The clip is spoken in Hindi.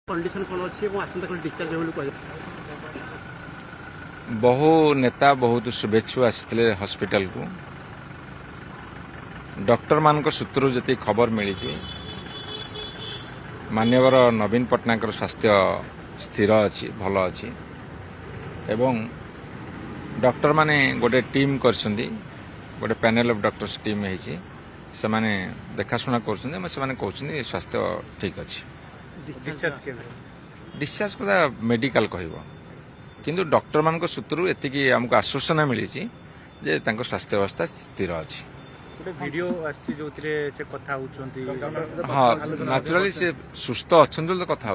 कंडीशन कौन अच्छी आसंता कल डिस्चार्ज हो बहु नेता बहुत शुभेच्छु आसी हॉस्पिटल को डॉक्टर मान सूत्र जी खबर मिली मान्यवर नवीन पट्टनायक स्वास्थ्य स्थिर अच्छी भल अच्छी एवं डॉक्टर माने गोटे टीम कर गोटे पैनल ऑफ डॉक्टर्स टीम है से माने देखाशुना कर स्वास्थ्य ठीक अच्छी डिस्चार्ज कदा मेडिकल कहब किंतु डॉक्टर मान सूत्र एति आमको आश्वासन मिली जे स्वास्थ्य अवस्था स्थिर अच्छी वीडियो से कथा हाँ नेचुराली से सुस्थ अच्छा कथा।